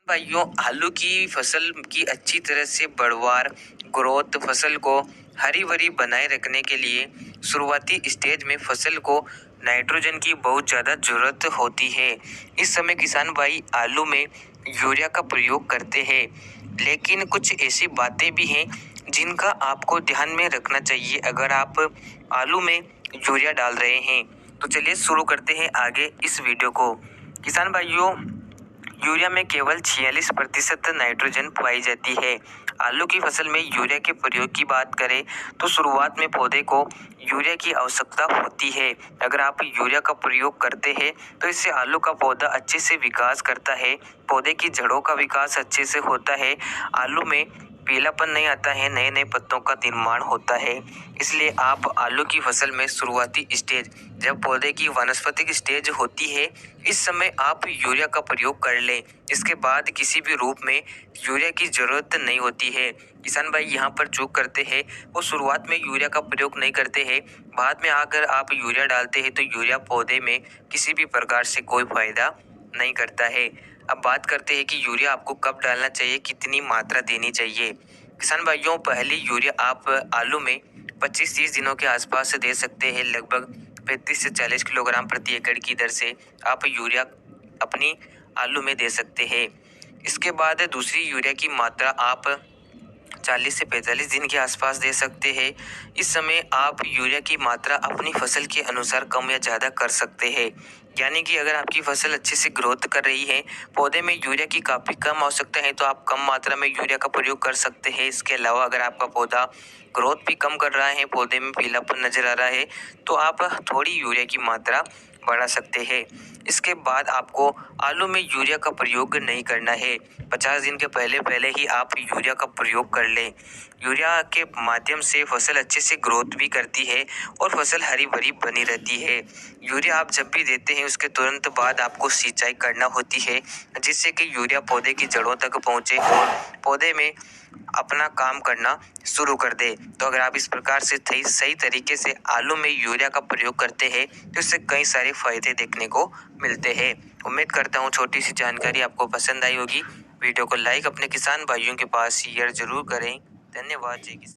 भाइयों, आलू की फसल की अच्छी तरह से बढ़वार ग्रोथ फसल को हरी भरी बनाए रखने के लिए शुरुआती स्टेज में फसल को नाइट्रोजन की बहुत ज़्यादा जरूरत होती है। इस समय किसान भाई आलू में यूरिया का प्रयोग करते हैं, लेकिन कुछ ऐसी बातें भी हैं जिनका आपको ध्यान में रखना चाहिए अगर आप आलू में यूरिया डाल रहे हैं। तो चलिए शुरू करते हैं आगे इस वीडियो को। किसान भाइयों, यूरिया में केवल 46% नाइट्रोजन पाई जाती है। आलू की फसल में यूरिया के प्रयोग की बात करें तो शुरुआत में पौधे को यूरिया की आवश्यकता होती है। अगर आप यूरिया का प्रयोग करते हैं तो इससे आलू का पौधा अच्छे से विकास करता है, पौधे की जड़ों का विकास अच्छे से होता है, आलू में पीलापन नहीं आता है, नए नए पत्तों का निर्माण होता है। इसलिए आप आलू की फसल में शुरुआती स्टेज, जब पौधे की वानस्पतिक स्टेज होती है, इस समय आप यूरिया का प्रयोग कर लें। इसके बाद किसी भी रूप में यूरिया की जरूरत नहीं होती है। किसान भाई यहाँ पर चूक करते हैं, वो शुरुआत में यूरिया का प्रयोग नहीं करते हैं, बाद में आकर आप यूरिया डालते हैं तो यूरिया पौधे में किसी भी प्रकार से कोई फायदा नहीं करता है। अब बात करते हैं कि यूरिया आपको कब डालना चाहिए, कितनी मात्रा देनी चाहिए। किसान भाइयों, पहली यूरिया आप आलू में 25-30 दिनों के आसपास दे सकते हैं। लगभग 35 से 40 किलोग्राम प्रति एकड़ की दर से आप यूरिया अपनी आलू में दे सकते हैं। इसके बाद दूसरी यूरिया की मात्रा आप 40 से 45 दिन के आसपास दे सकते हैं। इस समय आप यूरिया की मात्रा अपनी फसल के अनुसार कम या ज़्यादा कर सकते हैं। यानी कि अगर आपकी फसल अच्छे से ग्रोथ कर रही है, पौधे में यूरिया की काफ़ी कम आवश्यकता है, तो आप कम मात्रा में यूरिया का प्रयोग कर सकते हैं। इसके अलावा अगर आपका पौधा ग्रोथ भी कम कर रहा है, पौधे में पीलापन नजर आ रहा है, तो आप थोड़ी यूरिया की मात्रा बढ़ा सकते हैं। इसके बाद आपको आलू में यूरिया का प्रयोग नहीं करना है। 50 दिन के पहले पहले ही आप यूरिया का प्रयोग कर लें। यूरिया के माध्यम से फसल अच्छे से ग्रोथ भी करती है और फसल हरी भरी बनी रहती है। यूरिया आप जब भी देते हैं उसके तुरंत बाद आपको सिंचाई करना होती है, जिससे कि यूरिया पौधे की जड़ों तक पहुंचे और पौधे में अपना काम करना शुरू कर दे। तो अगर आप इस प्रकार से सही तरीके से आलू में यूरिया का प्रयोग करते हैं तो इससे कई सारे फायदे देखने को मिलते हैं। उम्मीद करता हूँ छोटी सी जानकारी आपको पसंद आई होगी। वीडियो को लाइक अपने किसान भाइयों के पास शेयर जरूर करें। धन्यवाद। जय किसान।